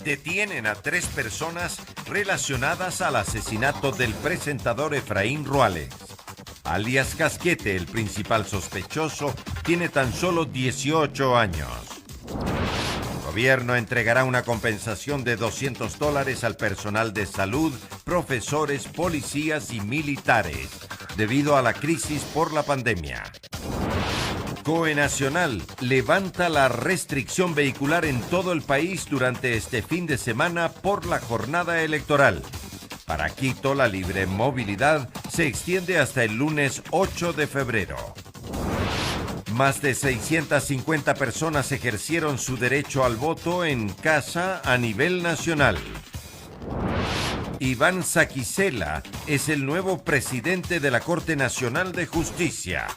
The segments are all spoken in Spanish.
Detienen a 3 personas relacionadas al asesinato del presentador Efraín Ruales. Alias Casquete, el principal sospechoso, tiene tan solo 18 años. El gobierno entregará una compensación de $200 al personal de salud, profesores, policías y militares, debido a la crisis por la pandemia. COE Nacional levanta la restricción vehicular en todo el país durante este fin de semana por la jornada electoral. Para Quito, la libre movilidad se extiende hasta el lunes 8 de febrero. Más de 650 personas ejercieron su derecho al voto en casa a nivel nacional. Iván Saquicela es el nuevo presidente de la Corte Nacional de Justicia.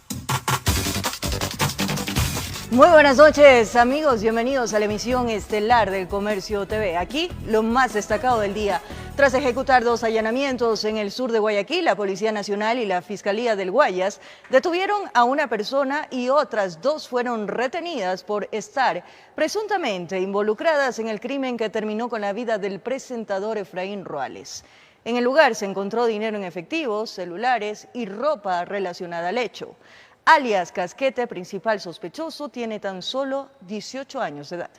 Muy buenas noches, amigos. Bienvenidos a la emisión estelar del Comercio TV. Aquí, lo más destacado del día. Tras ejecutar 2 allanamientos en el sur de Guayaquil, la Policía Nacional y la Fiscalía del Guayas detuvieron a una persona y otras 2 fueron retenidas por estar presuntamente involucradas en el crimen que terminó con la vida del presentador Efraín Ruales. En el lugar se encontró dinero en efectivo, celulares y ropa relacionada al hecho. Alias Casquete, principal sospechoso, tiene tan solo 18 años de edad.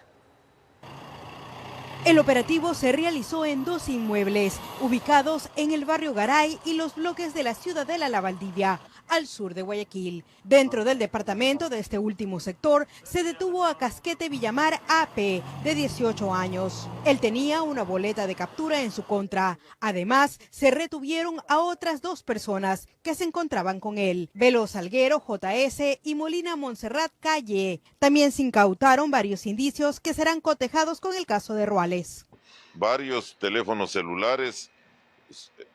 El operativo se realizó en 2 inmuebles, ubicados en el barrio Garay y los bloques de la Ciudadela La Valdivia, al sur de Guayaquil. Dentro del departamento de este último sector, se detuvo a Casquete Villamar AP, de 18 años. Él tenía una boleta de captura en su contra. Además, se retuvieron a otras 2 personas que se encontraban con él, Velo Salguero JS y Molina Montserrat Calle. También se incautaron varios indicios que serán cotejados con el caso de Ruales. Varios teléfonos celulares,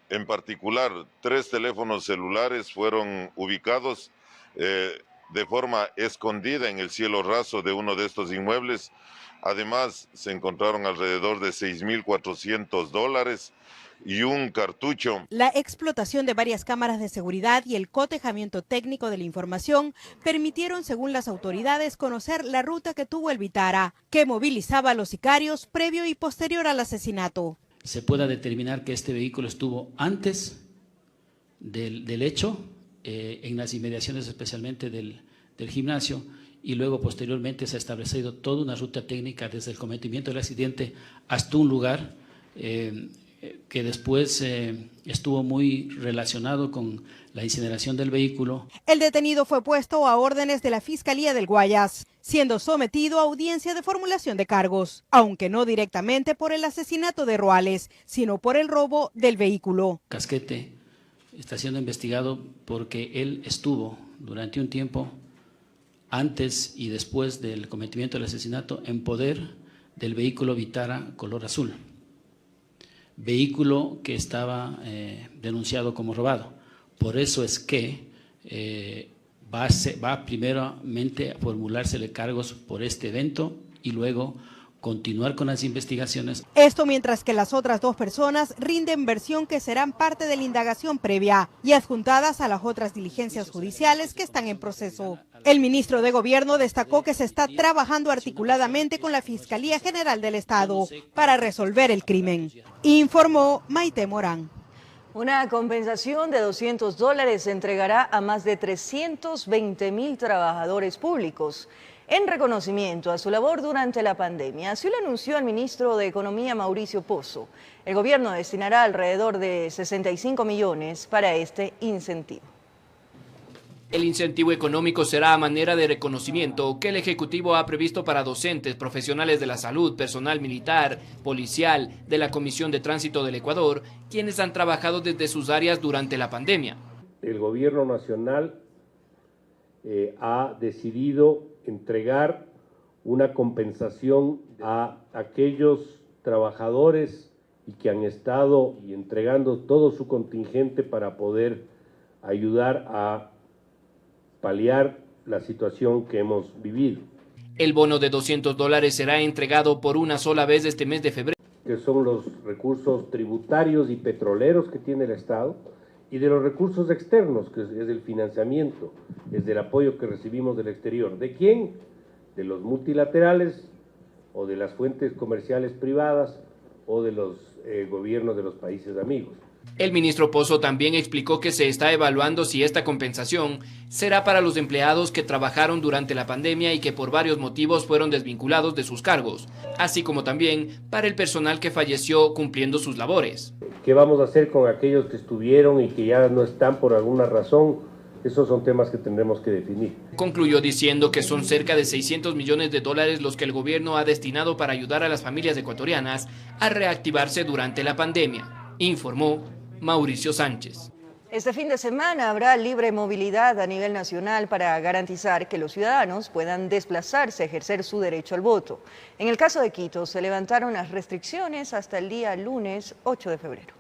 en particular 3 teléfonos celulares fueron ubicados de forma escondida en el cielo raso de uno de estos inmuebles. Además, se encontraron alrededor de $6,400 y un cartucho. La explotación de varias cámaras de seguridad y el cotejamiento técnico de la información permitieron, según las autoridades, conocer la ruta que tuvo el Vitara, que movilizaba a los sicarios previo y posterior al asesinato. Se pueda determinar que este vehículo estuvo antes del hecho, en las inmediaciones especialmente del gimnasio, y luego posteriormente se ha establecido toda una ruta técnica desde el cometimiento del accidente hasta un lugar que después estuvo muy relacionado con la incineración del vehículo. El detenido fue puesto a órdenes de la Fiscalía del Guayas, siendo sometido a audiencia de formulación de cargos, aunque no directamente por el asesinato de Ruales, sino por el robo del vehículo. Casquete está siendo investigado porque él estuvo durante un tiempo, antes y después del cometimiento del asesinato, en poder del vehículo Vitara color azul. Vehículo que estaba denunciado como robado. Por eso es que va primeramente a formulársele cargos por este evento y luego continuar con las investigaciones. Esto mientras que las otras 2 personas rinden versión que serán parte de la indagación previa y adjuntadas a las otras diligencias judiciales que están en proceso. El ministro de Gobierno destacó que se está trabajando articuladamente con la Fiscalía General del Estado para resolver el crimen. Informó Maite Morán. Una compensación de $200 se entregará a más de 320,000 trabajadores públicos en reconocimiento a su labor durante la pandemia. Así lo anunció el ministro de Economía, Mauricio Pozo. El gobierno destinará alrededor de 65 millones para este incentivo. El incentivo económico será a manera de reconocimiento que el Ejecutivo ha previsto para docentes, profesionales de la salud, personal militar, policial, de la Comisión de Tránsito del Ecuador, quienes han trabajado desde sus áreas durante la pandemia. El gobierno nacional ha decidido entregar una compensación a aquellos trabajadores y que han estado entregando todo su contingente para poder ayudar a paliar la situación que hemos vivido. El bono de $200 será entregado por una sola vez este mes de febrero. Que son los recursos tributarios y petroleros que tiene el Estado y de los recursos externos, que es el financiamiento, es del apoyo que recibimos del exterior. ¿De quién? De los multilaterales o de las fuentes comerciales privadas o de los gobiernos de los países amigos. El ministro Pozo también explicó que se está evaluando si esta compensación será para los empleados que trabajaron durante la pandemia y que por varios motivos fueron desvinculados de sus cargos, así como también para el personal que falleció cumpliendo sus labores. ¿Qué vamos a hacer con aquellos que estuvieron y que ya no están por alguna razón? Esos son temas que tendremos que definir. Concluyó diciendo que son cerca de $600 millones los que el gobierno ha destinado para ayudar a las familias ecuatorianas a reactivarse durante la pandemia, informó Mauricio Sánchez. Este fin de semana habrá libre movilidad a nivel nacional para garantizar que los ciudadanos puedan desplazarse a ejercer su derecho al voto. En el caso de Quito, se levantaron las restricciones hasta el día lunes 8 de febrero.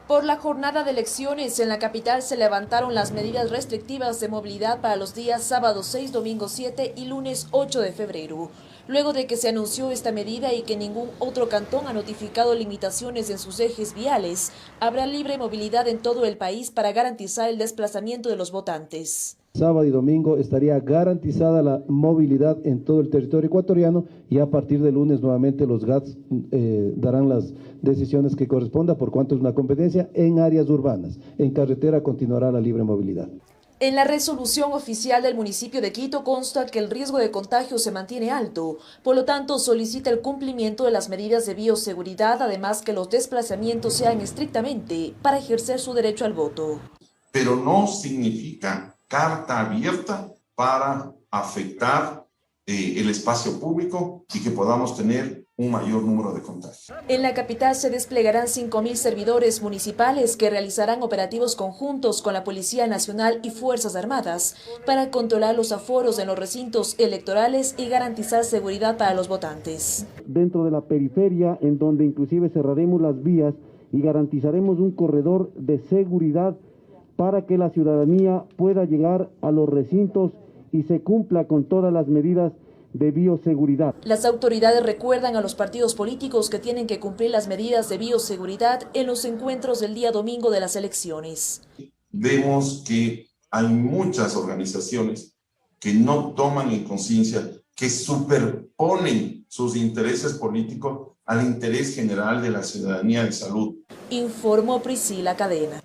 Por la jornada de elecciones en la capital se levantaron las medidas restrictivas de movilidad para los días sábado 6, domingo 7 y lunes 8 de febrero. Luego de que se anunció esta medida y que ningún otro cantón ha notificado limitaciones en sus ejes viales, habrá libre movilidad en todo el país para garantizar el desplazamiento de los votantes. Sábado y domingo estaría garantizada la movilidad en todo el territorio ecuatoriano y a partir del lunes nuevamente los GATS darán las decisiones que corresponda por cuanto es una competencia en áreas urbanas. En carretera continuará la libre movilidad. En la resolución oficial del municipio de Quito consta que el riesgo de contagio se mantiene alto, por lo tanto solicita el cumplimiento de las medidas de bioseguridad, además que los desplazamientos sean estrictamente para ejercer su derecho al voto. Pero no significa carta abierta para afectar el espacio público y que podamos tener un mayor número de contagios. En la capital se desplegarán 5.000 servidores municipales que realizarán operativos conjuntos con la Policía Nacional y Fuerzas Armadas para controlar los aforos en los recintos electorales y garantizar seguridad para los votantes. Dentro de la periferia, en donde inclusive cerraremos las vías y garantizaremos un corredor de seguridad para que la ciudadanía pueda llegar a los recintos y se cumpla con todas las medidas de bioseguridad. Las autoridades recuerdan a los partidos políticos que tienen que cumplir las medidas de bioseguridad en los encuentros del día domingo de las elecciones. Vemos que hay muchas organizaciones que no toman en conciencia, que superponen sus intereses políticos al interés general de la ciudadanía de salud. Informó Priscila Cadena.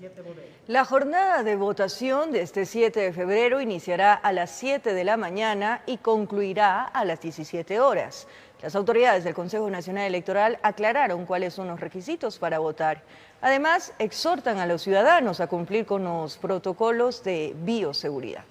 La jornada de votación de este 7 de febrero iniciará a las 7 de la mañana y concluirá a las 17 horas. Las autoridades del Consejo Nacional Electoral aclararon cuáles son los requisitos para votar. Además, exhortan a los ciudadanos a cumplir con los protocolos de bioseguridad.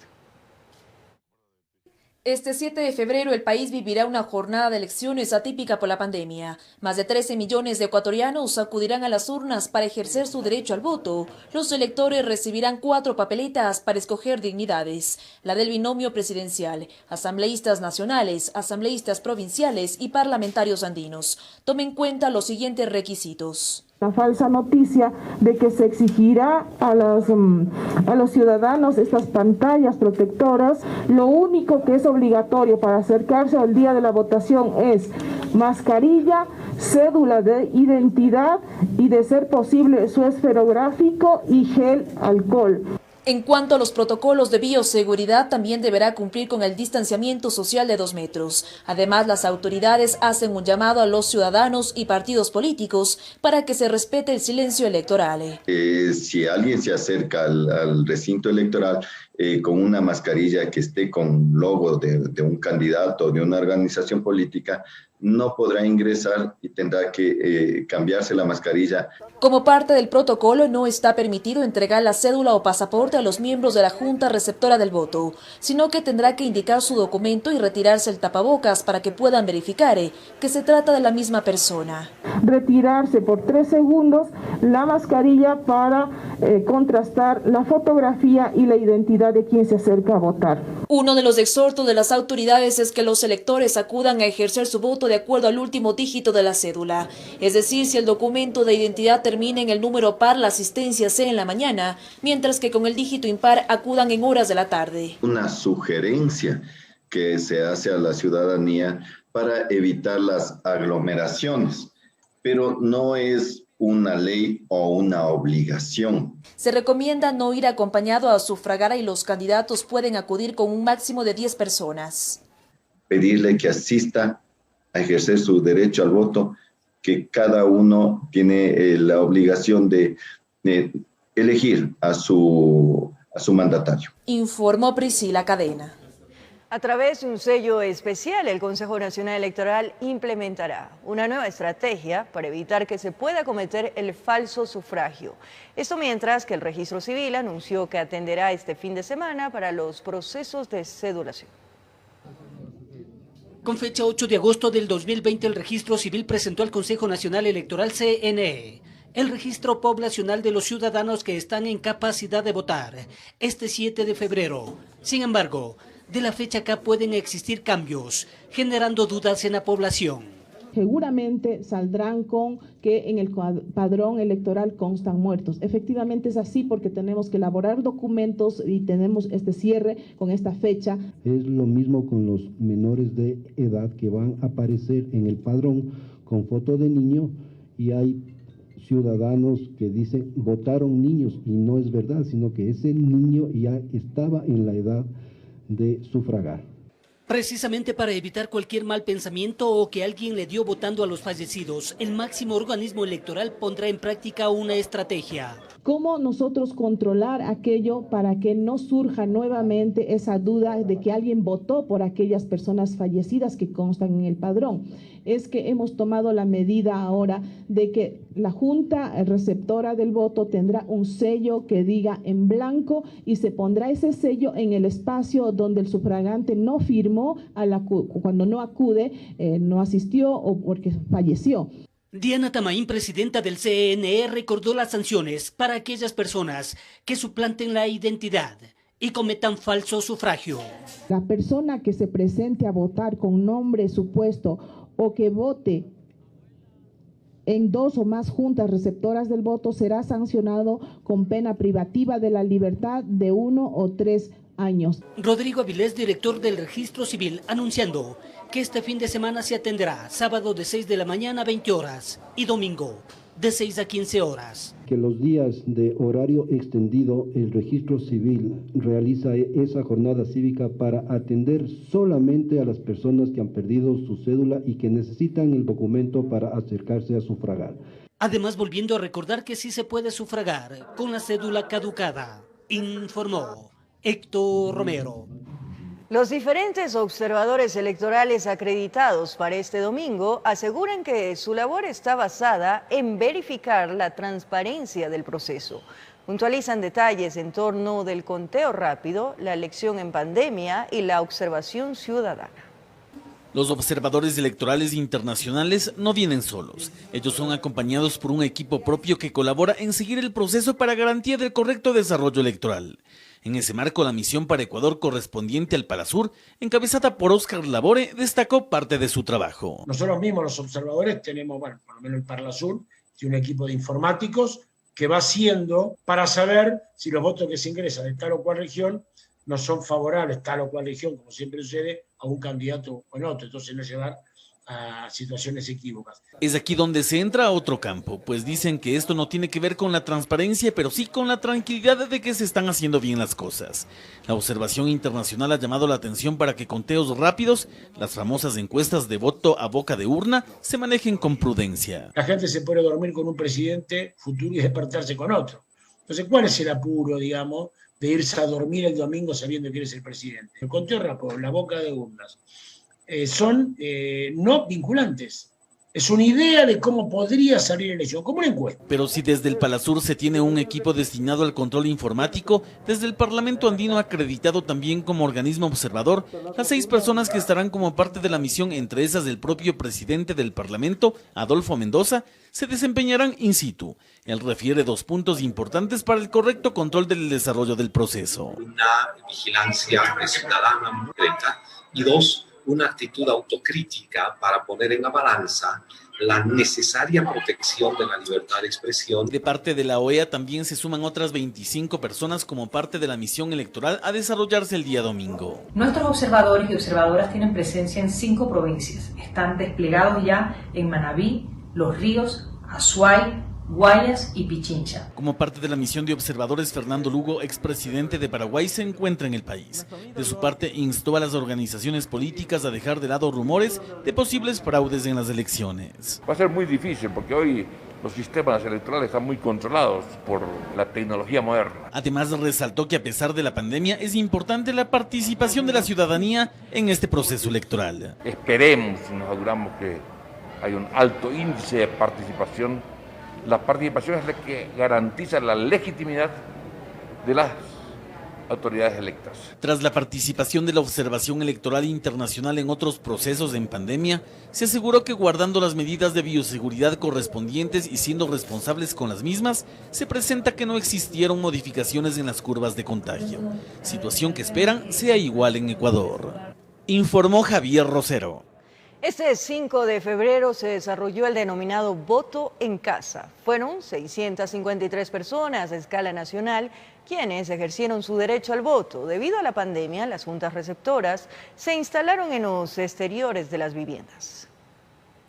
Este 7 de febrero el país vivirá una jornada de elecciones atípica por la pandemia. Más de 13 millones de ecuatorianos acudirán a las urnas para ejercer su derecho al voto. Los electores recibirán 4 papeletas para escoger dignidades: la del binomio presidencial, asambleístas nacionales, asambleístas provinciales y parlamentarios andinos. Tomen en cuenta los siguientes requisitos. La falsa noticia de que se exigirá a los ciudadanos estas pantallas protectoras. Lo único que es obligatorio para acercarse al día de la votación es mascarilla, cédula de identidad y, de ser posible, su esferográfico y gel alcohol. En cuanto a los protocolos de bioseguridad, también deberá cumplir con el distanciamiento social de 2 metros. Además, las autoridades hacen un llamado a los ciudadanos y partidos políticos para que se respete el silencio electoral. Si alguien se acerca al recinto electoral con una mascarilla que esté con logo de un candidato o de una organización política, no podrá ingresar y tendrá que cambiarse la mascarilla. Como parte del protocolo, no está permitido entregar la cédula o pasaporte a los miembros de la Junta Receptora del Voto, sino que tendrá que indicar su documento y retirarse el tapabocas para que puedan verificar que se trata de la misma persona. Retirarse por 3 segundos la mascarilla para contrastar la fotografía y la identidad de quien se acerca a votar. Uno de los exhortos de las autoridades es que los electores acudan a ejercer su voto de acuerdo al último dígito de la cédula. Es decir, si el documento de identidad termina en el número par, la asistencia sea en la mañana, mientras que con el dígito impar acudan en horas de la tarde. Una sugerencia que se hace a la ciudadanía para evitar las aglomeraciones, pero no es una ley o una obligación. Se recomienda no ir acompañado a sufragar y los candidatos pueden acudir con un máximo de 10 personas. Pedirle que asista a ejercer su derecho al voto, que cada uno tiene la obligación de elegir a su mandatario. Informó Priscila Cadena. A través de un sello especial, el Consejo Nacional Electoral implementará una nueva estrategia para evitar que se pueda cometer el falso sufragio. Esto mientras que el Registro Civil anunció que atenderá este fin de semana para los procesos de cedulación. Con fecha 8 de agosto del 2020, el Registro Civil presentó al Consejo Nacional Electoral CNE el registro poblacional de los ciudadanos que están en capacidad de votar este 7 de febrero. Sin embargo, de la fecha acá pueden existir cambios, generando dudas en la población. Seguramente saldrán con que en el padrón electoral constan muertos. Efectivamente es así porque tenemos que elaborar documentos y tenemos este cierre con esta fecha. Es lo mismo con los menores de edad que van a aparecer en el padrón con foto de niño, y hay ciudadanos que dicen votaron niños, y no es verdad, sino que ese niño ya estaba en la edad de sufragar. Precisamente para evitar cualquier mal pensamiento o que alguien le dio votando a los fallecidos, el máximo organismo electoral pondrá en práctica una estrategia. ¿Cómo nosotros controlar aquello para que no surja nuevamente esa duda de que alguien votó por aquellas personas fallecidas que constan en el padrón? Es que hemos tomado la medida ahora de que la Junta Receptora del Voto tendrá un sello que diga en blanco y se pondrá ese sello en el espacio donde el sufragante no firmó cuando no acude, no asistió o porque falleció. Diana Tamaín, presidenta del CNE, recordó las sanciones para aquellas personas que suplanten la identidad y cometan falso sufragio. La persona que se presente a votar con nombre supuesto o que vote en 2 o más juntas receptoras del voto será sancionado con pena privativa de la libertad de 1 o 3 años. Rodrigo Avilés, director del Registro Civil, anunciando que este fin de semana se atenderá sábado de 6 de la mañana a 20 horas y domingo de 6 a 15 horas. Que los días de horario extendido, el Registro Civil realiza esa jornada cívica para atender solamente a las personas que han perdido su cédula y que necesitan el documento para acercarse a sufragar. Además, volviendo a recordar que sí se puede sufragar con la cédula caducada, informó Héctor Romero. Los diferentes observadores electorales acreditados para este domingo aseguran que su labor está basada en verificar la transparencia del proceso. Puntualizan detalles en torno del conteo rápido, la elección en pandemia y la observación ciudadana. Los observadores electorales internacionales no vienen solos. Ellos son acompañados por un equipo propio que colabora en seguir el proceso para garantía del correcto desarrollo electoral. En ese marco, la misión para Ecuador correspondiente al Palasur, encabezada por Óscar Labore, destacó parte de su trabajo. Nosotros mismos, los observadores, tenemos, por lo menos el Palasur, tiene un equipo de informáticos que va haciendo para saber si los votos que se ingresan de tal o cual región no son favorables, tal o cual región, como siempre sucede, a un candidato o en otro, entonces no llevar a situaciones equívocas. Es aquí donde se entra a otro campo, pues dicen que esto no tiene que ver con la transparencia, pero sí con la tranquilidad de que se están haciendo bien las cosas. La observación internacional ha llamado la atención para que conteos rápidos, las famosas encuestas de voto a boca de urna, se manejen con prudencia. La gente se puede dormir con un presidente futuro y despertarse con otro. Entonces, ¿cuál es el apuro, digamos, de irse a dormir el domingo sabiendo que eres el presidente? El conteo rápido, la boca de urnas, son no vinculantes. Es una idea de cómo podría salir la elección, como una encuesta. Pero si desde el Palasur se tiene un equipo destinado al control informático, desde el Parlamento Andino acreditado también como organismo observador, las 6 personas que estarán como parte de la misión, entre esas el propio presidente del Parlamento, Adolfo Mendoza, se desempeñarán in situ. Él refiere 2 puntos importantes para el correcto control del desarrollo del proceso. Una vigilancia ciudadana muy concreta y 2, una actitud autocrítica para poner en la balanza la necesaria protección de la libertad de expresión. De parte de la OEA también se suman otras 25 personas como parte de la misión electoral a desarrollarse el día domingo. Nuestros observadores y observadoras tienen presencia en 5 provincias. Están desplegados ya en Manabí, Los Ríos, Azuay, Guayas y Pichincha. Como parte de la misión de observadores, Fernando Lugo, expresidente de Paraguay, se encuentra en el país. De su parte, instó a las organizaciones políticas a dejar de lado rumores de posibles fraudes en las elecciones. Va a ser muy difícil porque hoy los sistemas electorales están muy controlados por la tecnología moderna. Además, resaltó que a pesar de la pandemia es importante la participación de la ciudadanía en este proceso electoral. Esperemos y nos aseguramos que hay un alto índice de participación. La participación es la que garantiza la legitimidad de las autoridades electas. Tras la participación de la observación electoral internacional en otros procesos en pandemia, se aseguró que guardando las medidas de bioseguridad correspondientes y siendo responsables con las mismas, se presenta que no existieron modificaciones en las curvas de contagio, situación que esperan sea igual en Ecuador. Informó Javier Rosero. Este 5 de febrero se desarrolló el denominado voto en casa. Fueron 653 personas a escala nacional quienes ejercieron su derecho al voto. Debido a la pandemia, las juntas receptoras se instalaron en los exteriores de las viviendas.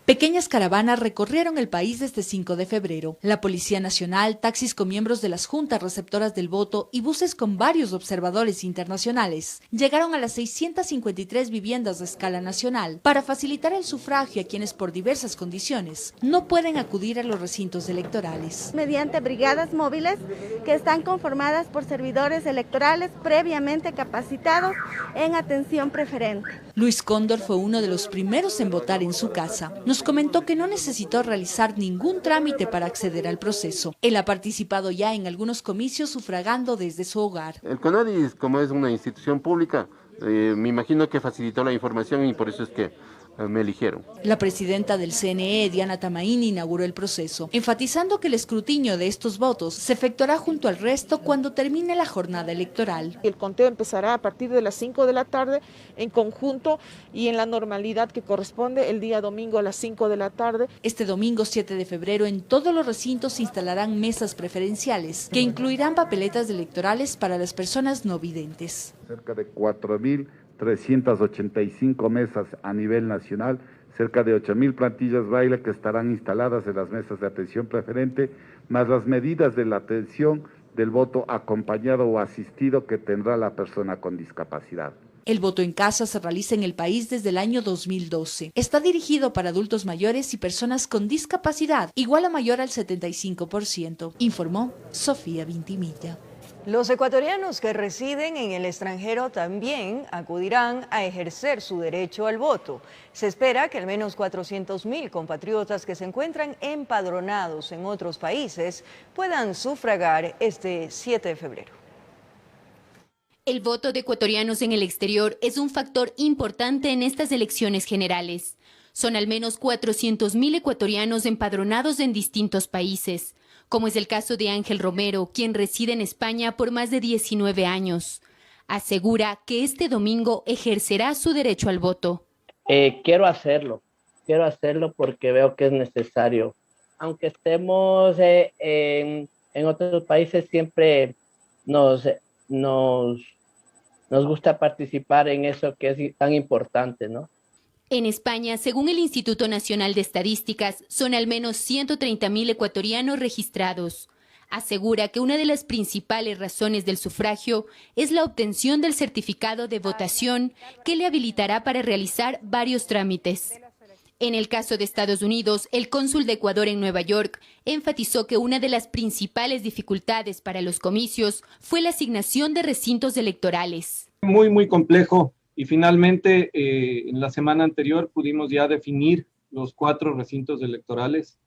Pequeñas caravanas recorrieron el país desde 5 de febrero. La Policía Nacional, taxis con miembros de las juntas receptoras del voto y buses con varios observadores internacionales llegaron a las 653 viviendas de escala nacional para facilitar el sufragio a quienes por diversas condiciones no pueden acudir a los recintos electorales. Mediante brigadas móviles que están conformadas por servidores electorales previamente capacitados en atención preferente. Luis Cóndor fue uno de los primeros en votar en su casa. Nos comentó que no necesitó realizar ningún trámite para acceder al proceso. Él ha participado ya en algunos comicios sufragando desde su hogar. El CONADI, como es una institución pública, me imagino que facilitó la información y por eso es que me eligieron. La presidenta del CNE, Diana Tamaini, inauguró el proceso, enfatizando que el escrutinio de estos votos se efectuará junto al resto cuando termine la jornada electoral. El conteo empezará a partir de las 5 de la tarde en conjunto y en la normalidad que corresponde el día domingo a las 5 de la tarde. Este domingo 7 de febrero en todos los recintos se instalarán mesas preferenciales que incluirán papeletas electorales para las personas no videntes. Cerca de 4.385 mesas a nivel nacional, cerca de 8.000 plantillas braille que estarán instaladas en las mesas de atención preferente, más las medidas de la atención del voto acompañado o asistido que tendrá la persona con discapacidad. El voto en casa se realiza en el país desde el año 2012. Está dirigido para adultos mayores y personas con discapacidad, igual o mayor al 75%, informó Sofía Vintimilla. Los ecuatorianos que residen en el extranjero también acudirán a ejercer su derecho al voto. Se espera que al menos 400.000 compatriotas que se encuentran empadronados en otros países puedan sufragar este 7 de febrero. El voto de ecuatorianos en el exterior es un factor importante en estas elecciones generales. Son al menos 400.000 ecuatorianos empadronados en distintos países, como es el caso de Ángel Romero, quien reside en España por más de 19 años. Asegura que este domingo ejercerá su derecho al voto. Quiero hacerlo porque veo que es necesario. Aunque estemos en otros países, siempre nos gusta participar en eso que es tan importante, ¿no? En España, según el Instituto Nacional de Estadísticas, son al menos 130.000 ecuatorianos registrados. Asegura que una de las principales razones del sufragio es la obtención del certificado de votación que le habilitará para realizar varios trámites. En el caso de Estados Unidos, el cónsul de Ecuador en Nueva York enfatizó que una de las principales dificultades para los comicios fue la asignación de recintos electorales. Muy complejo. Y finalmente, en la semana anterior pudimos ya definir los 4 recintos electorales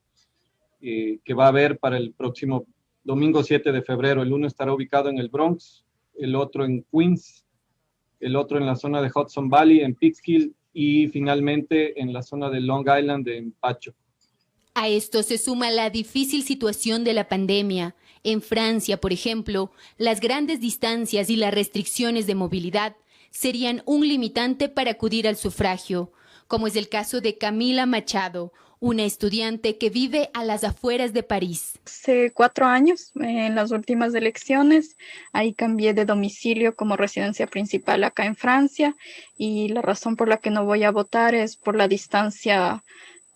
que va a haber para el próximo domingo 7 de febrero. El uno estará ubicado en el Bronx, el otro en Queens, el otro en la zona de Hudson Valley, en Peekskill, y finalmente en la zona de Long Island, en Pacho. A esto se suma la difícil situación de la pandemia. En Francia, por ejemplo, las grandes distancias y las restricciones de movilidad serían un limitante para acudir al sufragio, como es el caso de Camila Machado, una estudiante que vive a las afueras de París. Hace 4 años, en las últimas elecciones, ahí cambié de domicilio como residencia principal acá en Francia, y la razón por la que no voy a votar es por la distancia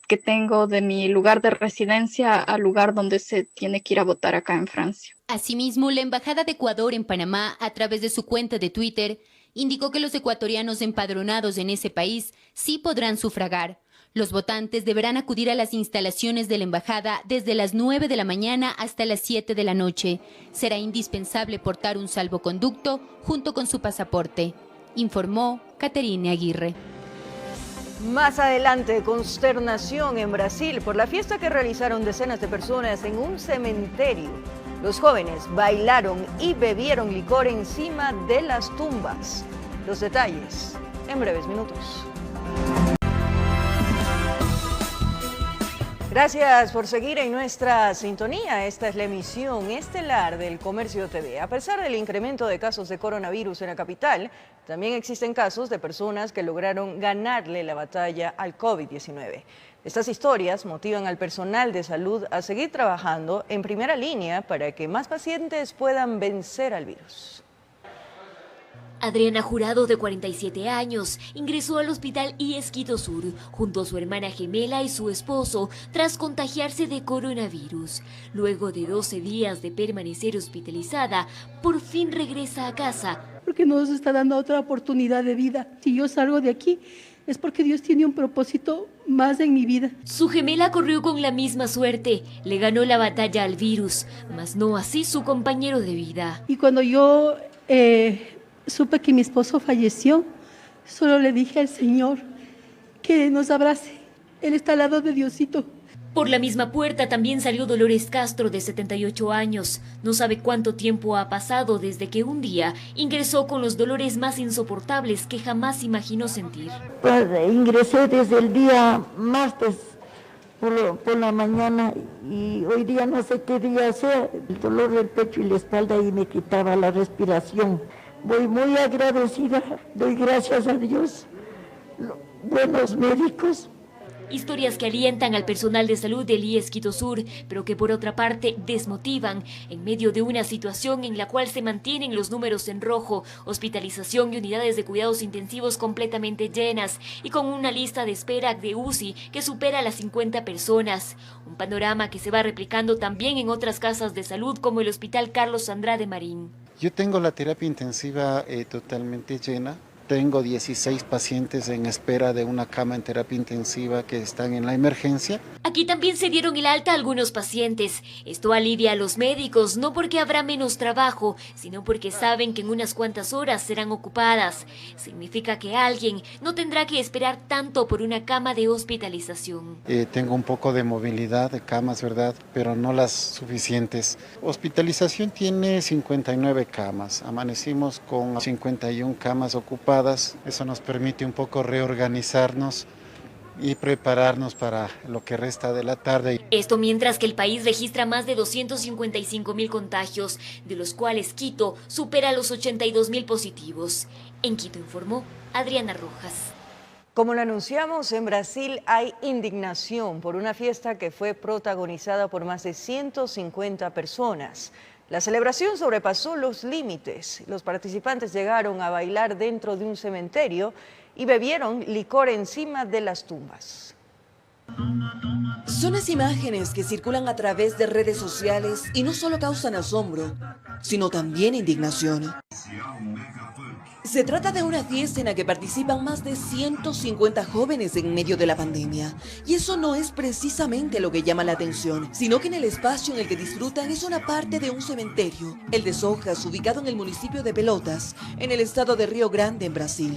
que tengo de mi lugar de residencia al lugar donde se tiene que ir a votar acá en Francia. Asimismo, la Embajada de Ecuador en Panamá, a través de su cuenta de Twitter, indicó que los ecuatorianos empadronados en ese país sí podrán sufragar. Los votantes deberán acudir a las instalaciones de la embajada desde las 9 de la mañana hasta las 7 de la noche. Será indispensable portar un salvoconducto junto con su pasaporte, informó Caterine Aguirre. Más adelante, consternación en Brasil por la fiesta que realizaron decenas de personas en un cementerio. Los jóvenes bailaron y bebieron licor encima de las tumbas. Los detalles en breves minutos. Gracias por seguir en nuestra sintonía. Esta es la emisión estelar del Comercio TV. A pesar del incremento de casos de coronavirus en la capital, también existen casos de personas que lograron ganarle la batalla al COVID-19. Estas historias motivan al personal de salud a seguir trabajando en primera línea para que más pacientes puedan vencer al virus. Adriana Jurado, de 47 años, ingresó al hospital IES Quito Sur junto a su hermana gemela y su esposo tras contagiarse de coronavirus. Luego de 12 días de permanecer hospitalizada, por fin regresa a casa. Porque nos está dando otra oportunidad de vida. Si yo salgo de aquí, es porque Dios tiene un propósito más en mi vida. Su gemela corrió con la misma suerte, le ganó la batalla al virus, mas no así su compañero de vida. Y cuando yo supe que mi esposo falleció, solo le dije al Señor que nos abrace. Él está al lado de Diosito. Por la misma puerta también salió Dolores Castro, de 78 años. No sabe cuánto tiempo ha pasado desde que un día ingresó con los dolores más insoportables que jamás imaginó sentir. Pues ingresé desde el día martes por la mañana y hoy día no sé qué día sea. El dolor del pecho y la espalda y me quitaba la respiración. Voy muy agradecida, doy gracias a Dios, buenos médicos. Historias que alientan al personal de salud del IES Quito Sur, pero que por otra parte desmotivan en medio de una situación en la cual se mantienen los números en rojo, hospitalización y unidades de cuidados intensivos completamente llenas y con una lista de espera de UCI que supera las 50 personas. Un panorama que se va replicando también en otras casas de salud como el Hospital Carlos Andrade Marín. Yo tengo la terapia intensiva totalmente llena. Tengo 16 pacientes en espera de una cama en terapia intensiva que están en la emergencia. Aquí también se dieron el alta a algunos pacientes. Esto alivia a los médicos, no porque habrá menos trabajo, sino porque saben que en unas cuantas horas serán ocupadas. Significa que alguien no tendrá que esperar tanto por una cama de hospitalización. Tengo un poco de movilidad de camas, ¿verdad? Pero no las suficientes. Hospitalización tiene 59 camas. Amanecimos con 51 camas ocupadas. Eso nos permite un poco reorganizarnos y prepararnos para lo que resta de la tarde. Esto mientras que el país registra más de 255,000 contagios, de los cuales Quito supera los 82,000 positivos. En Quito informó Adriana Rojas. Como lo anunciamos, en Brasil hay indignación por una fiesta que fue protagonizada por más de 150 personas. La celebración sobrepasó los límites. Los participantes llegaron a bailar dentro de un cementerio y bebieron licor encima de las tumbas. Son las imágenes que circulan a través de redes sociales y no solo causan asombro, sino también indignación. Se trata de una fiesta en la que participan más de 150 jóvenes en medio de la pandemia. Y eso no es precisamente lo que llama la atención, sino que en el espacio en el que disfrutan es una parte de un cementerio, el de Sojas, ubicado en el municipio de Pelotas, en el estado de Río Grande, en Brasil.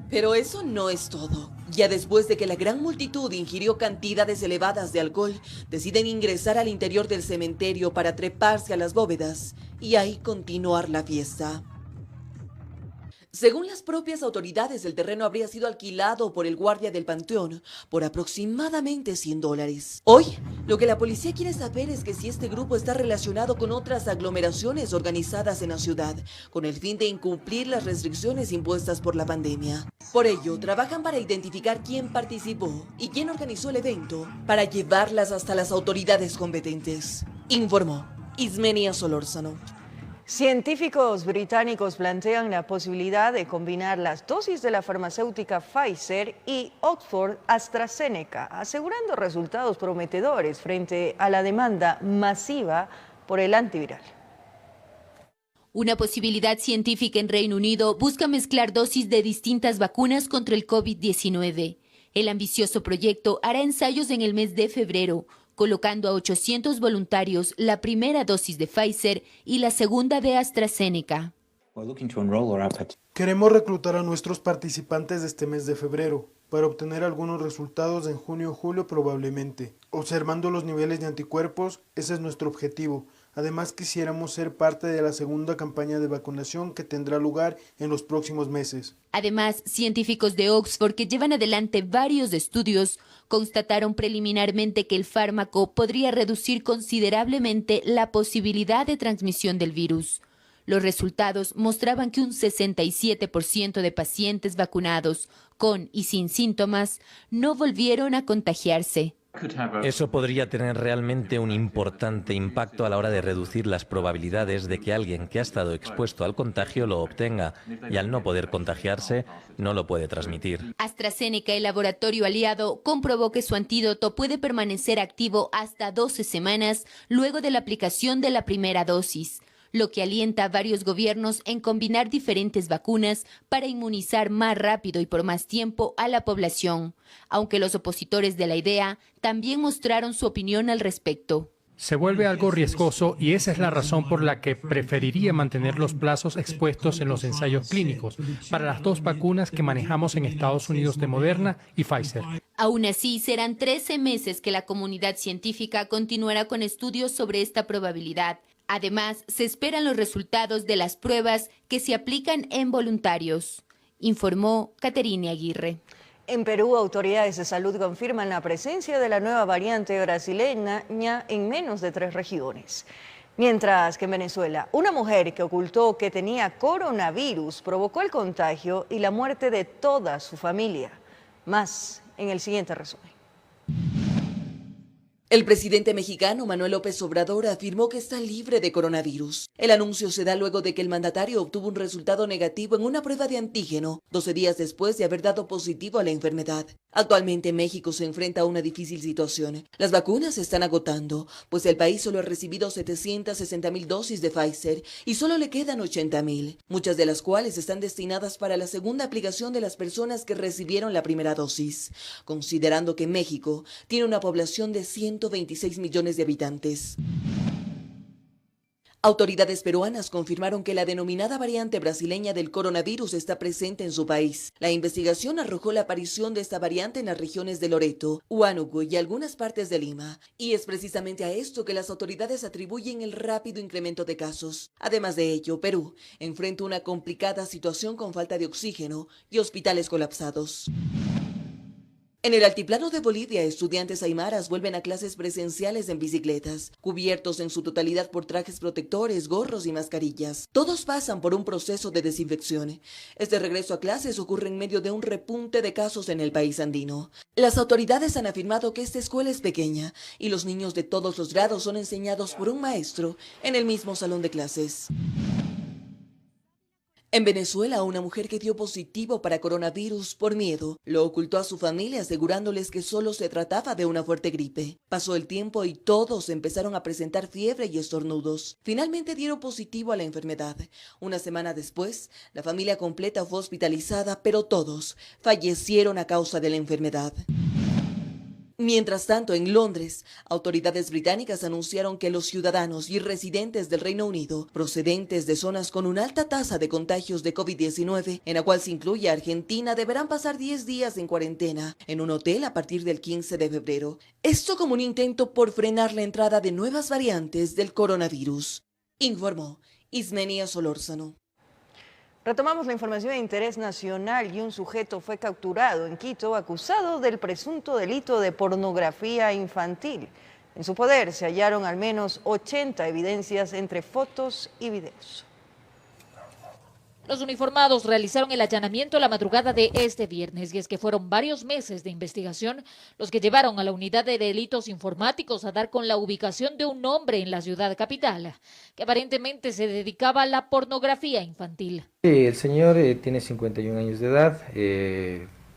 Pero eso no es todo. Ya después de que la gran multitud ingirió cantidades elevadas de alcohol, deciden ingresar al interior del cementerio para treparse a las bóvedas y ahí continuar la fiesta. Según las propias autoridades, el terreno habría sido alquilado por el guardia del panteón por aproximadamente $100. Hoy, lo que la policía quiere saber es que si este grupo está relacionado con otras aglomeraciones organizadas en la ciudad, con el fin de incumplir las restricciones impuestas por la pandemia. Por ello, trabajan para identificar quién participó y quién organizó el evento para llevarlas hasta las autoridades competentes. Informó Ismenia Solórzano. Científicos británicos plantean la posibilidad de combinar las dosis de la farmacéutica Pfizer y Oxford AstraZeneca, asegurando resultados prometedores frente a la demanda masiva por el antiviral. Una posibilidad científica en Reino Unido busca mezclar dosis de distintas vacunas contra el COVID-19. El ambicioso proyecto hará ensayos en el mes de febrero, colocando a 800 voluntarios la primera dosis de Pfizer y la segunda de AstraZeneca. Queremos reclutar a nuestros participantes de este mes de febrero para obtener algunos resultados en junio o julio probablemente. Observando los niveles de anticuerpos, ese es nuestro objetivo. Además, quisiéramos ser parte de la segunda campaña de vacunación que tendrá lugar en los próximos meses. Además, científicos de Oxford que llevan adelante varios estudios constataron preliminarmente que el fármaco podría reducir considerablemente la posibilidad de transmisión del virus. Los resultados mostraban que un 67% de pacientes vacunados con y sin síntomas no volvieron a contagiarse. Eso podría tener realmente un importante impacto a la hora de reducir las probabilidades de que alguien que ha estado expuesto al contagio lo obtenga y al no poder contagiarse no lo puede transmitir. AstraZeneca, el laboratorio aliado, comprobó que su antídoto puede permanecer activo hasta 12 semanas luego de la aplicación de la primera dosis, lo que alienta a varios gobiernos en combinar diferentes vacunas para inmunizar más rápido y por más tiempo a la población, aunque los opositores de la idea también mostraron su opinión al respecto. Se vuelve algo riesgoso y esa es la razón por la que preferiría mantener los plazos expuestos en los ensayos clínicos para las dos vacunas que manejamos en Estados Unidos de Moderna y Pfizer. Aún así, serán 13 meses que la comunidad científica continuará con estudios sobre esta probabilidad. Además, se esperan los resultados de las pruebas que se aplican en voluntarios, informó Caterine Aguirre. En Perú, autoridades de salud confirman la presencia de la nueva variante brasileña en menos de 3 regiones. Mientras que en Venezuela, una mujer que ocultó que tenía coronavirus provocó el contagio y la muerte de toda su familia. Más en el siguiente resumen. El presidente mexicano Manuel López Obrador afirmó que está libre de coronavirus. El anuncio se da luego de que el mandatario obtuvo un resultado negativo en una prueba de antígeno, 12 días después de haber dado positivo a la enfermedad. Actualmente México se enfrenta a una difícil situación. Las vacunas se están agotando, pues el país solo ha recibido 760,000 dosis de Pfizer y solo le quedan 80,000, muchas de las cuales están destinadas para la segunda aplicación de las personas que recibieron la primera dosis, considerando que México tiene una población de 126 millones de habitantes. Autoridades peruanas confirmaron que la denominada variante brasileña del coronavirus está presente en su país. La investigación arrojó la aparición de esta variante en las regiones de Loreto, Huánuco y algunas partes de Lima. Y es precisamente a esto que las autoridades atribuyen el rápido incremento de casos. Además de ello, Perú enfrenta una complicada situación con falta de oxígeno y hospitales colapsados. En el altiplano de Bolivia, estudiantes aymaras vuelven a clases presenciales en bicicletas, cubiertos en su totalidad por trajes protectores, gorros y mascarillas. Todos pasan por un proceso de desinfección. Este regreso a clases ocurre en medio de un repunte de casos en el país andino. Las autoridades han afirmado que esta escuela es pequeña y los niños de todos los grados son enseñados por un maestro en el mismo salón de clases. En Venezuela, una mujer que dio positivo para coronavirus por miedo lo ocultó a su familia asegurándoles que solo se trataba de una fuerte gripe. Pasó el tiempo y todos empezaron a presentar fiebre y estornudos. Finalmente dieron positivo a la enfermedad. Una semana después, la familia completa fue hospitalizada, pero todos fallecieron a causa de la enfermedad. Mientras tanto, en Londres, autoridades británicas anunciaron que los ciudadanos y residentes del Reino Unido, procedentes de zonas con una alta tasa de contagios de COVID-19, en la cual se incluye a Argentina, deberán pasar 10 días en cuarentena en un hotel a partir del 15 de febrero. Esto como un intento por frenar la entrada de nuevas variantes del coronavirus, informó Ismenia Solórzano. Retomamos la información de interés nacional y un sujeto fue capturado en Quito acusado del presunto delito de pornografía infantil. En su poder se hallaron al menos 80 evidencias entre fotos y videos. Los uniformados realizaron el allanamiento la madrugada de este viernes y es que fueron varios meses de investigación los que llevaron a la unidad de delitos informáticos a dar con la ubicación de un hombre en la ciudad capital que aparentemente se dedicaba a la pornografía infantil. El señor tiene 51 años de edad,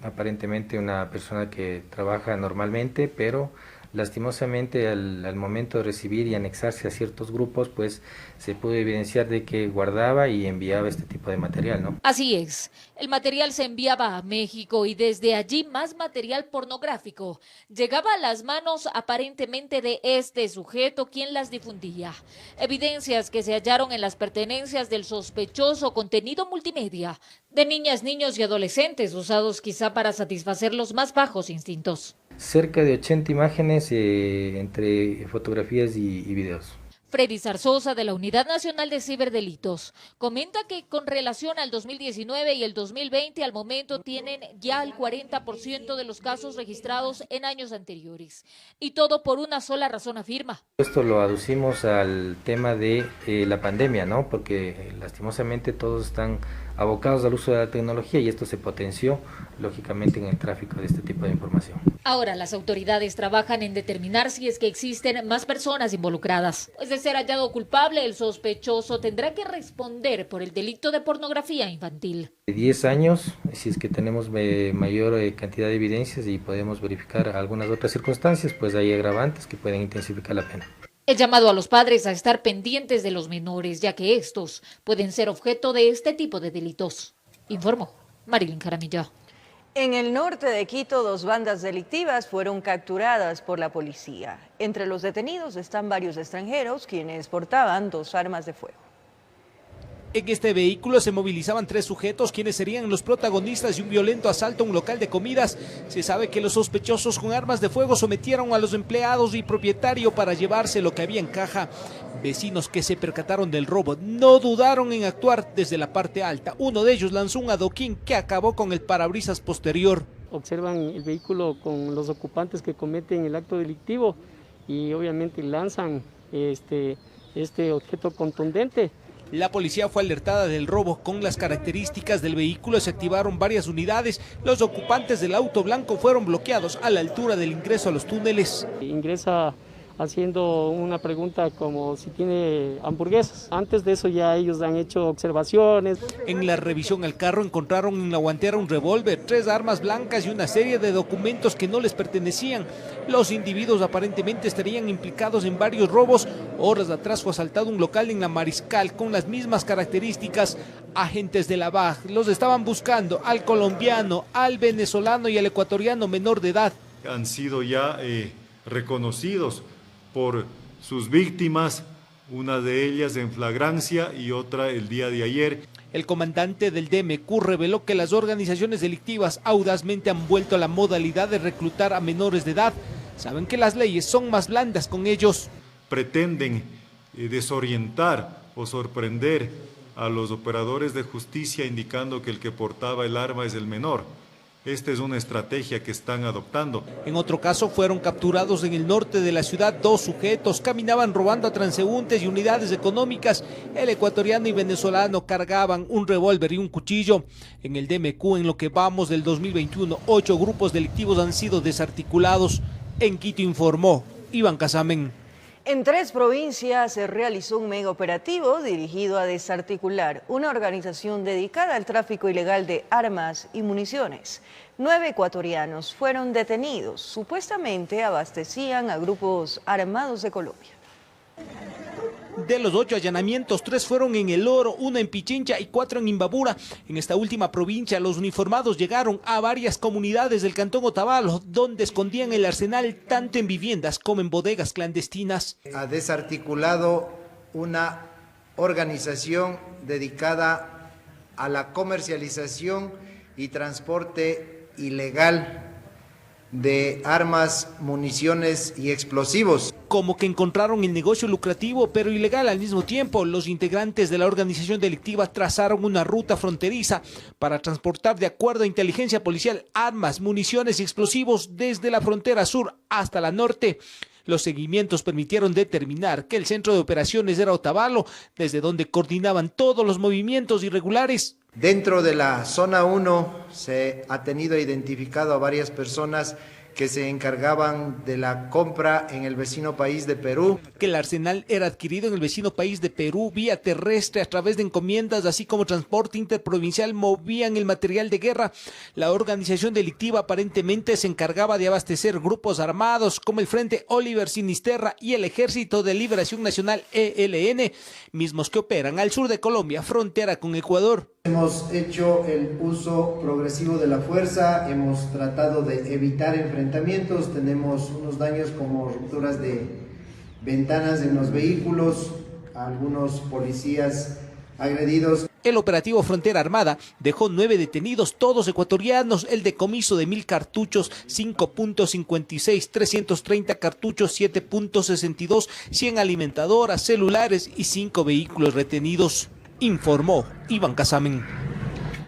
aparentemente una persona que trabaja normalmente, pero lastimosamente al momento de recibir y anexarse a ciertos grupos, pues se pudo evidenciar de que guardaba y enviaba este tipo de material, ¿no? Así es, el material se enviaba a México y desde allí más material pornográfico llegaba a las manos aparentemente de este sujeto quien las difundía. Evidencias que se hallaron en las pertenencias del sospechoso, contenido multimedia de niñas, niños y adolescentes usados quizá para satisfacer los más bajos instintos. Cerca de 80 imágenes entre fotografías y videos. Freddy Zarzosa, de la Unidad Nacional de Ciberdelitos, comenta que con relación al 2019 y el 2020, al momento tienen ya el 40% de los casos registrados en años anteriores. Y todo por una sola razón, afirma. Esto lo aducimos al tema de la pandemia, ¿no? Porque lastimosamente todos están abocados al uso de la tecnología y esto se potenció, lógicamente, en el tráfico de este tipo de información. Ahora las autoridades trabajan en determinar si es que existen más personas involucradas. Pues de ser hallado culpable, el sospechoso tendrá que responder por el delito de pornografía infantil. 10 años, si es que tenemos mayor cantidad de evidencias y podemos verificar algunas otras circunstancias, pues hay agravantes que pueden intensificar la pena. El llamado a los padres a estar pendientes de los menores, ya que estos pueden ser objeto de este tipo de delitos. Informó Marilyn Jaramillo. En el norte de Quito, 2 bandas delictivas fueron capturadas por la policía. Entre los detenidos están varios extranjeros quienes portaban 2 armas de fuego. En este vehículo se movilizaban 3 sujetos quienes serían los protagonistas de un violento asalto a un local de comidas. Se sabe que los sospechosos con armas de fuego sometieron a los empleados y propietario para llevarse lo que había en caja. Vecinos que se percataron del robo no dudaron en actuar desde la parte alta. Uno de ellos lanzó un adoquín que acabó con el parabrisas posterior. Observan el vehículo con los ocupantes que cometen el acto delictivo y obviamente lanzan este objeto contundente. La policía fue alertada del robo. Con las características del vehículo se activaron varias unidades. Los ocupantes del auto blanco fueron bloqueados a la altura del ingreso a los túneles. Ingresa haciendo una pregunta como si tiene hamburguesas. Antes de eso ya ellos han hecho observaciones. En la revisión al carro encontraron en la guantera un revólver, 3 armas blancas y una serie de documentos que no les pertenecían. Los individuos aparentemente estarían implicados en varios robos. Horas atrás fue asaltado un local en la Mariscal con las mismas características. Agentes de la BAG los estaban buscando al colombiano, al venezolano y al ecuatoriano menor de edad. Han sido ya reconocidos por sus víctimas, una de ellas en flagrancia y otra el día de ayer. El comandante del DMQ reveló que las organizaciones delictivas audazmente han vuelto a la modalidad de reclutar a menores de edad. Saben que las leyes son más blandas con ellos. Pretenden desorientar o sorprender a los operadores de justicia indicando que el que portaba el arma es el menor. Esta es una estrategia que están adoptando. En otro caso fueron capturados en el norte de la ciudad 2 sujetos. Caminaban robando a transeúntes y unidades económicas. El ecuatoriano y venezolano cargaban un revólver y un cuchillo. En el DMQ, en lo que vamos del 2021, 8 grupos delictivos han sido desarticulados. En Quito informó Iván Casamen. En 3 provincias se realizó un mega operativo dirigido a desarticular una organización dedicada al tráfico ilegal de armas y municiones. 9 ecuatorianos fueron detenidos, supuestamente abastecían a grupos armados de Colombia. De los 8 allanamientos, 3 fueron en El Oro, 1 en Pichincha y 4 en Imbabura. En esta última provincia, los uniformados llegaron a varias comunidades del cantón Otavalo, donde escondían el arsenal tanto en viviendas como en bodegas clandestinas. Ha desarticulado una organización dedicada a la comercialización y transporte ilegal de armas, municiones y explosivos. Como que encontraron el negocio lucrativo pero ilegal al mismo tiempo. Los integrantes de la organización delictiva trazaron una ruta fronteriza para transportar, de acuerdo a inteligencia policial, armas, municiones y explosivos desde la frontera sur hasta la norte. Los seguimientos permitieron determinar que el centro de operaciones era Otavalo, desde donde coordinaban todos los movimientos irregulares. Dentro de la zona 1 se ha tenido identificado a varias personas que se encargaban de la compra en el vecino país de Perú. Que el arsenal era adquirido en el vecino país de Perú vía terrestre a través de encomiendas, así como transporte interprovincial movían el material de guerra. La organización delictiva aparentemente se encargaba de abastecer grupos armados como el Frente Oliver Sinisterra y el Ejército de Liberación Nacional ELN, mismos que operan al sur de Colombia, frontera con Ecuador. Hemos hecho el uso progresivo de la fuerza, hemos tratado de evitar enfrentamientos, tenemos unos daños como rupturas de ventanas en los vehículos, algunos policías agredidos. El operativo Frontera Armada dejó 9 detenidos, todos ecuatorianos, el decomiso de 1000 cartuchos, 5.56, 330 cartuchos, 7.62, 100 alimentadoras, celulares y 5 vehículos retenidos, informó Iván Casamen.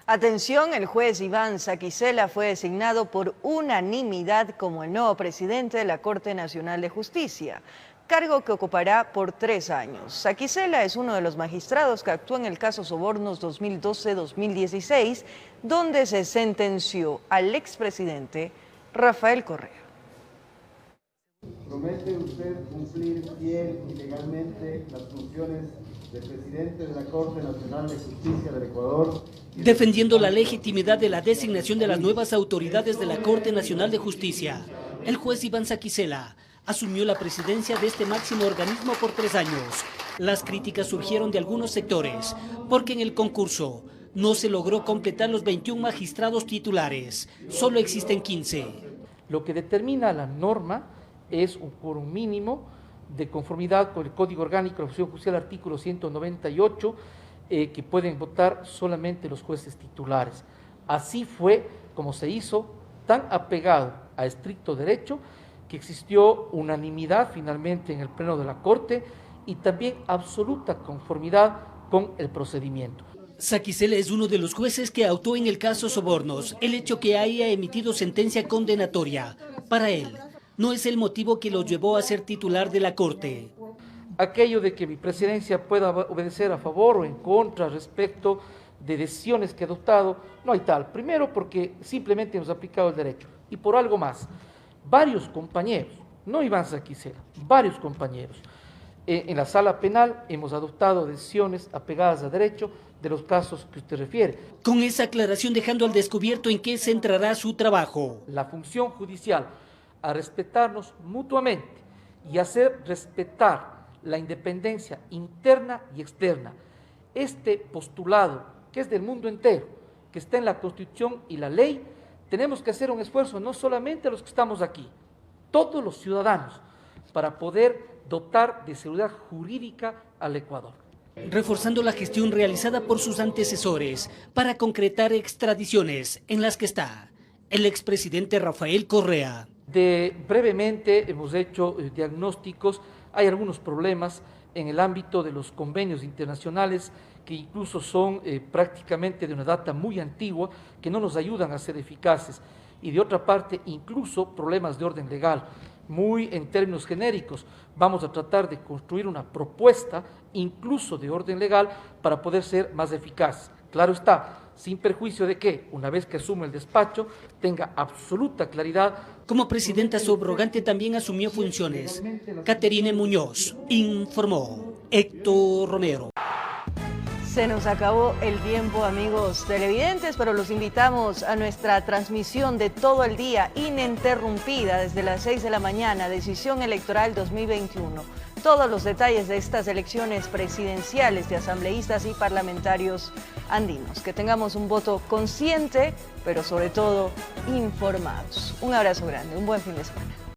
Atención, el juez Iván Saquicela fue designado por unanimidad como el nuevo presidente de la Corte Nacional de Justicia, cargo que ocupará por 3 años. Saquicela es uno de los magistrados que actuó en el caso Sobornos 2012-2016, donde se sentenció al expresidente Rafael Correa. ¿Promete usted cumplir fiel y legalmente las funciones del presidente de la Corte Nacional de Justicia del Ecuador? Defendiendo la legitimidad de la designación de las nuevas autoridades de la Corte Nacional de Justicia, el juez Iván Saquicela asumió la presidencia de este máximo organismo por 3 años. Las críticas surgieron de algunos sectores, porque en el concurso no se logró completar los 21 magistrados titulares, solo existen 15. Lo que determina la norma es un quórum mínimo de conformidad con el Código Orgánico de la Función Judicial, artículo 198, que pueden votar solamente los jueces titulares. Así fue como se hizo, tan apegado a estricto derecho, que existió unanimidad finalmente en el Pleno de la Corte y también absoluta conformidad con el procedimiento. Saquicela es uno de los jueces que actuó en el caso Sobornos. El hecho que haya emitido sentencia condenatoria, para él, no es el motivo que lo llevó a ser titular de la Corte. Aquello de que mi presidencia pueda obedecer a favor o en contra respecto de decisiones que he adoptado, no hay tal. Primero porque simplemente hemos aplicado el derecho y por algo más. Varios compañeros, no Iván Saquicela, varios compañeros, en la sala penal hemos adoptado decisiones apegadas a derecho de los casos que usted refiere. Con esa aclaración dejando al descubierto en qué centrará su trabajo. La función judicial a respetarnos mutuamente y hacer respetar la independencia interna y externa. Este postulado, que es del mundo entero, que está en la Constitución y la ley, tenemos que hacer un esfuerzo, no solamente los que estamos aquí, todos los ciudadanos, para poder dotar de seguridad jurídica al Ecuador. Reforzando la gestión realizada por sus antecesores para concretar extradiciones en las que está el expresidente Rafael Correa. Brevemente hemos hecho diagnósticos, hay algunos problemas en el ámbito de los convenios internacionales que incluso son prácticamente de una data muy antigua, que no nos ayudan a ser eficaces. Y de otra parte, incluso problemas de orden legal, muy en términos genéricos. Vamos a tratar de construir una propuesta, incluso de orden legal, para poder ser más eficaces. Claro está, sin perjuicio de que, una vez que asume el despacho, tenga absoluta claridad. Como presidenta subrogante también asumió funciones. Caterine Muñoz informó. Héctor Romero. Se nos acabó el tiempo, amigos televidentes, pero los invitamos a nuestra transmisión de todo el día, ininterrumpida, desde las 6 de la mañana, Decisión Electoral 2021. Todos los detalles de estas elecciones presidenciales de asambleístas y parlamentarios andinos. Que tengamos un voto consciente, pero sobre todo informados. Un abrazo grande, un buen fin de semana.